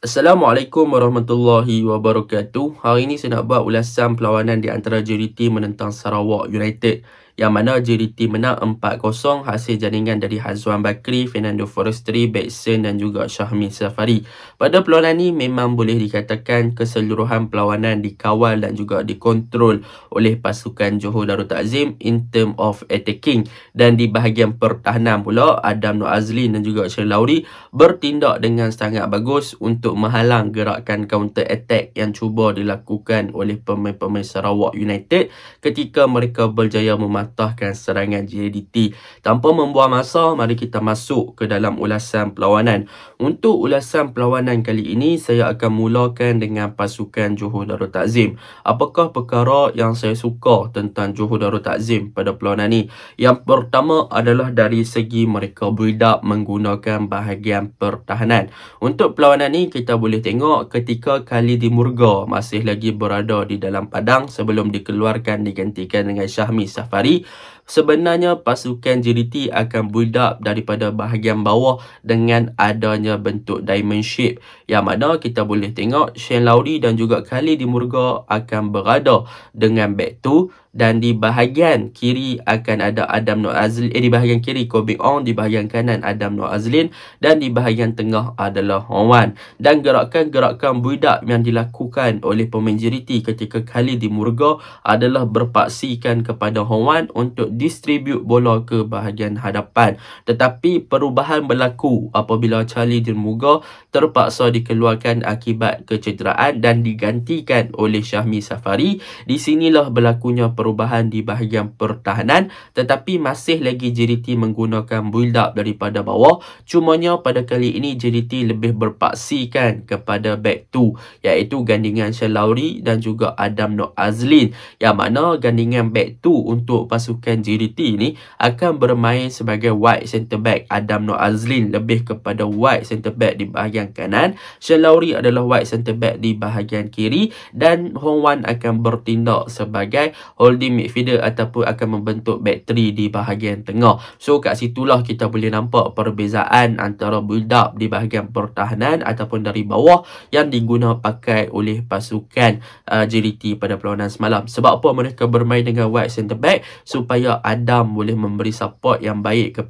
Assalamualaikum warahmatullahi wabarakatuh. Hari ini saya nak buat ulasan perlawanan di antara JDT menentang Sarawak United, yang mana JDT menang 4-0 hasil jaringan dari Hazwan Bakri, Fernando Forestry, Bekson dan juga Syahmi Safari. Pada perlawanan ini memang boleh dikatakan keseluruhan perlawanan dikawal dan juga dikontrol oleh pasukan Johor Darul Ta'zim in term of attacking, dan di bahagian pertahanan pula Adam Nur Azlin dan juga Shane Lowry bertindak dengan sangat bagus untuk menghalang gerakan counter attack yang cuba dilakukan oleh pemain-pemain Sarawak United ketika mereka berjaya mematahkan serangan JDT. Tanpa membuang masa, mari kita masuk ke dalam ulasan perlawanan. Untuk ulasan perlawanan kali ini, saya akan mulakan dengan pasukan Johor Darul Ta'zim. Apakah perkara yang saya suka tentang Johor Darul Ta'zim pada perlawanan ini? Yang pertama adalah dari segi mereka build up menggunakan bahagian pertahanan. Untuk perlawanan ni kita boleh tengok ketika Khalidi Murga masih lagi berada di dalam padang sebelum dikeluarkan digantikan dengan Syahmi Safari. Sebenarnya pasukan JDT akan build up daripada bahagian bawah dengan adanya bentuk diamond shape, yang mana kita boleh tengok Shane Lowry dan juga Khalidi Murga akan berada dengan back 2, dan di bahagian kiri akan ada Adam Nur Azlin, di bahagian kiri Corbin Ong, di bahagian kanan Adam Nur Azlin, dan di bahagian tengah adalah Hong Wan. Dan gerakan-gerakan build up yang dilakukan oleh pemain JDT ketika Khalidi Murga adalah berpaksikan kepada Hong Wan untuk distribute bola ke bahagian hadapan. Tetapi perubahan berlaku apabila Khalidi Murga terpaksa dikeluarkan akibat kecederaan dan digantikan oleh Syahmi Safari. Di sinilah berlakunya perubahan di bahagian pertahanan, tetapi masih lagi JDT menggunakan build up daripada bawah. Cumanya pada kali ini JDT lebih berpaksikan kepada back 2, iaitu gandingan Shane Lowry dan juga Adam Nur Azlin, yang mana gandingan back 2 untuk pasukan JDT ni akan bermain sebagai wide centre back. Adam Nur Azlin lebih kepada wide centre back di bahagian kanan, Shane Lowry adalah wide centre back di bahagian kiri, dan Hong Wan akan bertindak sebagai holding midfielder ataupun akan membentuk back 3 di bahagian tengah. So kat situlah kita boleh nampak perbezaan antara build up di bahagian pertahanan ataupun dari bawah yang diguna pakai oleh pasukan JDT pada perlawanan semalam. Sebab apa mereka bermain dengan wide centre back? Supaya Adam boleh memberi support yang baik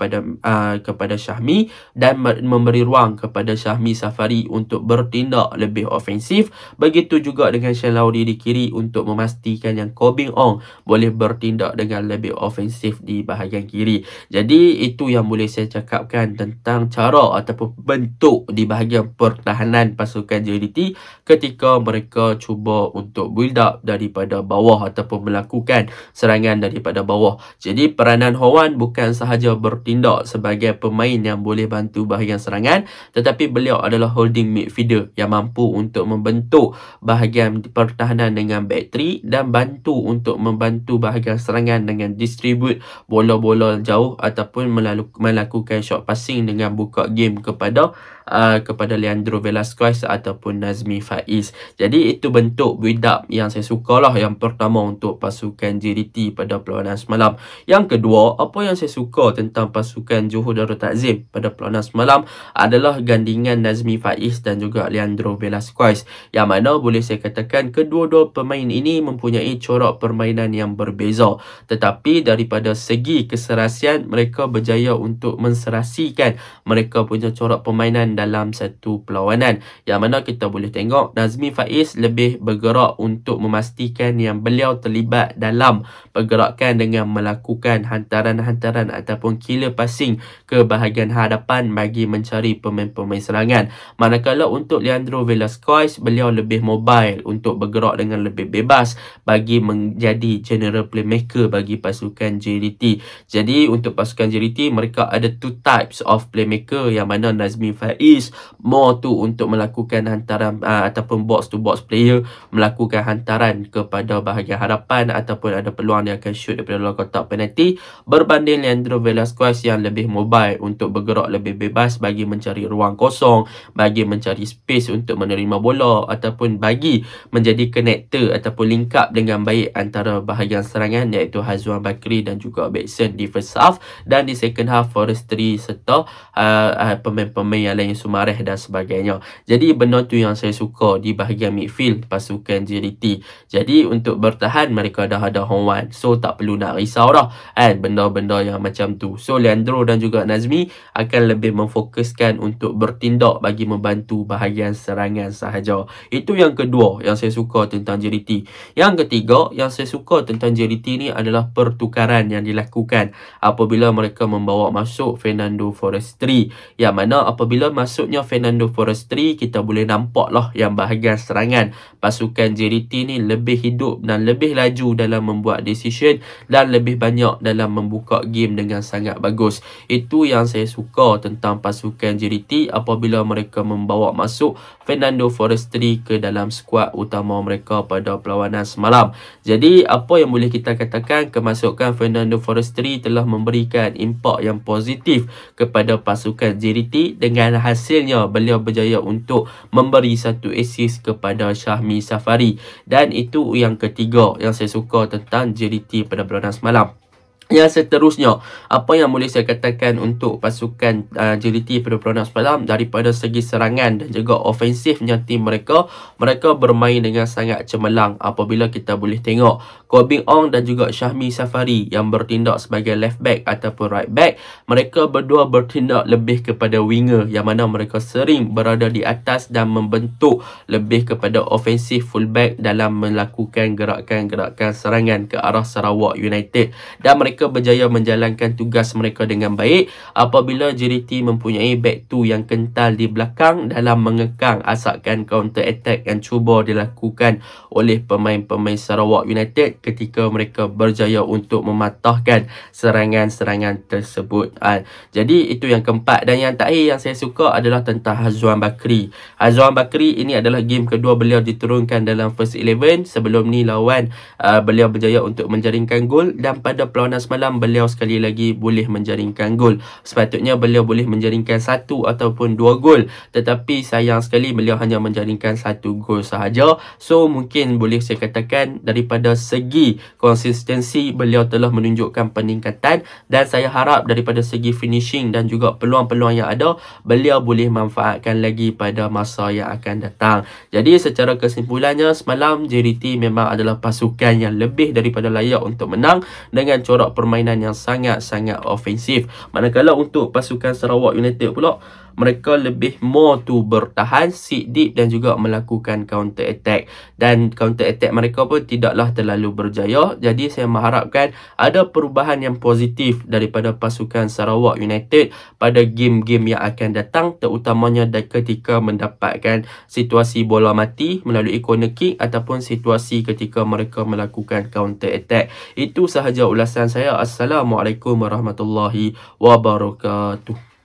kepada Syahmi dan memberi ruang kepada Syahmi Safari untuk bertindak lebih ofensif. Begitu juga dengan Shane Lowry di kiri untuk memastikan yang Corbin Ong boleh bertindak dengan lebih ofensif di bahagian kiri. Jadi itu yang boleh saya cakapkan tentang cara ataupun bentuk di bahagian pertahanan pasukan JDT ketika mereka cuba untuk build up daripada bawah ataupun melakukan serangan daripada bawah. Jadi peranan Hong Wan bukan sahaja bertindak sebagai pemain yang boleh bantu bahagian serangan, tetapi beliau adalah holding midfielder yang mampu untuk membentuk bahagian pertahanan dengan back 3 dan bantu untuk membantu bahagian serangan dengan distribute bola-bola jauh ataupun melakukan short passing dengan buka game kepada Leandro Velasquez ataupun Nazmi Faiz. Jadi itu bentuk build up yang saya sukalah, yang pertama untuk pasukan JDT pada perlawanan semalam. Yang kedua, apa yang saya suka tentang pasukan Johor Darul Ta'zim pada perlawanan semalam adalah gandingan Nazmi Faiz dan juga Leandro Velasquez, yang mana boleh saya katakan kedua-dua pemain ini mempunyai corak permainan yang berbeza, tetapi daripada segi keserasian mereka berjaya untuk menserasikan mereka punya corak permainan dalam satu perlawanan, yang mana kita boleh tengok Nazmi Faiz lebih bergerak untuk memastikan yang beliau terlibat dalam pergerakan dengan melakukan hantaran-hantaran ataupun killer passing ke bahagian hadapan bagi mencari pemain-pemain serangan. Manakala untuk Leandro Velasquez, beliau lebih mobile untuk bergerak dengan lebih bebas bagi menjadi general playmaker bagi pasukan JDT. Jadi untuk pasukan JDT mereka ada two types of playmaker, yang mana Nazmi Faiz more tu untuk melakukan hantaran ataupun box to box player, melakukan hantaran kepada bahagian hadapan ataupun ada peluang dia akan shoot daripada luar kotak penalti, berbanding Leandro Velasquez yang lebih mobile untuk bergerak lebih bebas bagi mencari ruang kosong, bagi mencari space untuk menerima bola ataupun bagi menjadi connector ataupun link up dengan baik antara bahagian serangan iaitu Hazwan Bakri dan juga Bekson di first half, dan di second half Forestry serta pemain-pemain yang lain Sumareh dan sebagainya. Jadi benda tu yang saya suka di bahagian midfield pasukan JDT. Jadi untuk bertahan mereka dah ada Hong Wan, so tak perlu nak risau dah kan benda-benda yang macam tu. So Leandro dan juga Nazmi akan lebih memfokuskan untuk bertindak bagi membantu bahagian serangan sahaja. Itu yang kedua yang saya suka tentang JDT. Yang ketiga yang saya suka tentang JDT ni adalah pertukaran yang dilakukan apabila mereka membawa masuk Fernando Forestry, yang mana apabila masuknya Fernando Forestry, kita boleh nampak lah yang bahagian serangan pasukan JDT ni lebih hidup dan lebih laju dalam membuat decision dan lebih banyak dalam membuka game dengan sangat bagus. Itu yang saya suka tentang pasukan JDT apabila mereka membawa masuk Fernando Forestry ke dalam skuad utama mereka pada perlawanan semalam. Jadi apa yang boleh kita katakan, kemasukan Fernando Forestry telah memberikan impak yang positif kepada pasukan JDT, dengan hasilnya beliau berjaya untuk memberi satu assist kepada Syahmi Safari. Dan itu yang ketiga yang saya suka tentang JDT pada perlawanan semalam. Yang seterusnya, apa yang boleh saya katakan untuk pasukan JDT pada perlawanan semalam, daripada segi serangan dan juga ofensifnya tim mereka bermain dengan sangat cemerlang apabila kita boleh tengok Koh Beng Ong dan juga Syahmi Safari yang bertindak sebagai left back ataupun right back. Mereka berdua bertindak lebih kepada winger, yang mana mereka sering berada di atas dan membentuk lebih kepada ofensif fullback dalam melakukan gerakan-gerakan serangan ke arah Sarawak United. Dan mereka berjaya menjalankan tugas mereka dengan baik apabila JDT mempunyai back two yang kental di belakang dalam mengekang asakan counter attack yang cuba dilakukan oleh pemain-pemain Sarawak United ketika mereka berjaya untuk mematahkan serangan-serangan tersebut. Jadi itu yang keempat. Dan yang terakhir yang saya suka adalah tentang Hazwan Bakri. Hazwan Bakri ini adalah game kedua beliau diturunkan dalam first 11. Sebelum ni lawan beliau berjaya untuk menjaringkan gol, dan pada perlawanan semalam beliau sekali lagi boleh menjaringkan gol. Sepatutnya beliau boleh menjaringkan 1 ataupun 2 gol, tetapi sayang sekali beliau hanya menjaringkan 1 gol sahaja. So mungkin boleh saya katakan daripada segi konsistensi beliau telah menunjukkan peningkatan, dan saya harap daripada segi finishing dan juga peluang-peluang yang ada beliau boleh manfaatkan lagi pada masa yang akan datang. Jadi secara kesimpulannya, semalam JDT memang adalah pasukan yang lebih daripada layak untuk menang dengan corak permainan yang sangat-sangat ofensif. Manakala untuk pasukan Sarawak United pula, mereka lebih more to bertahan, sit deep dan juga melakukan counter attack. Dan counter attack mereka pun tidaklah terlalu berjaya. Jadi saya mengharapkan ada perubahan yang positif daripada pasukan Sarawak United pada game-game yang akan datang, terutamanya ketika mendapatkan situasi bola mati melalui corner kick ataupun situasi ketika mereka melakukan counter attack. Itu sahaja ulasan saya. Assalamualaikum warahmatullahi wabarakatuh.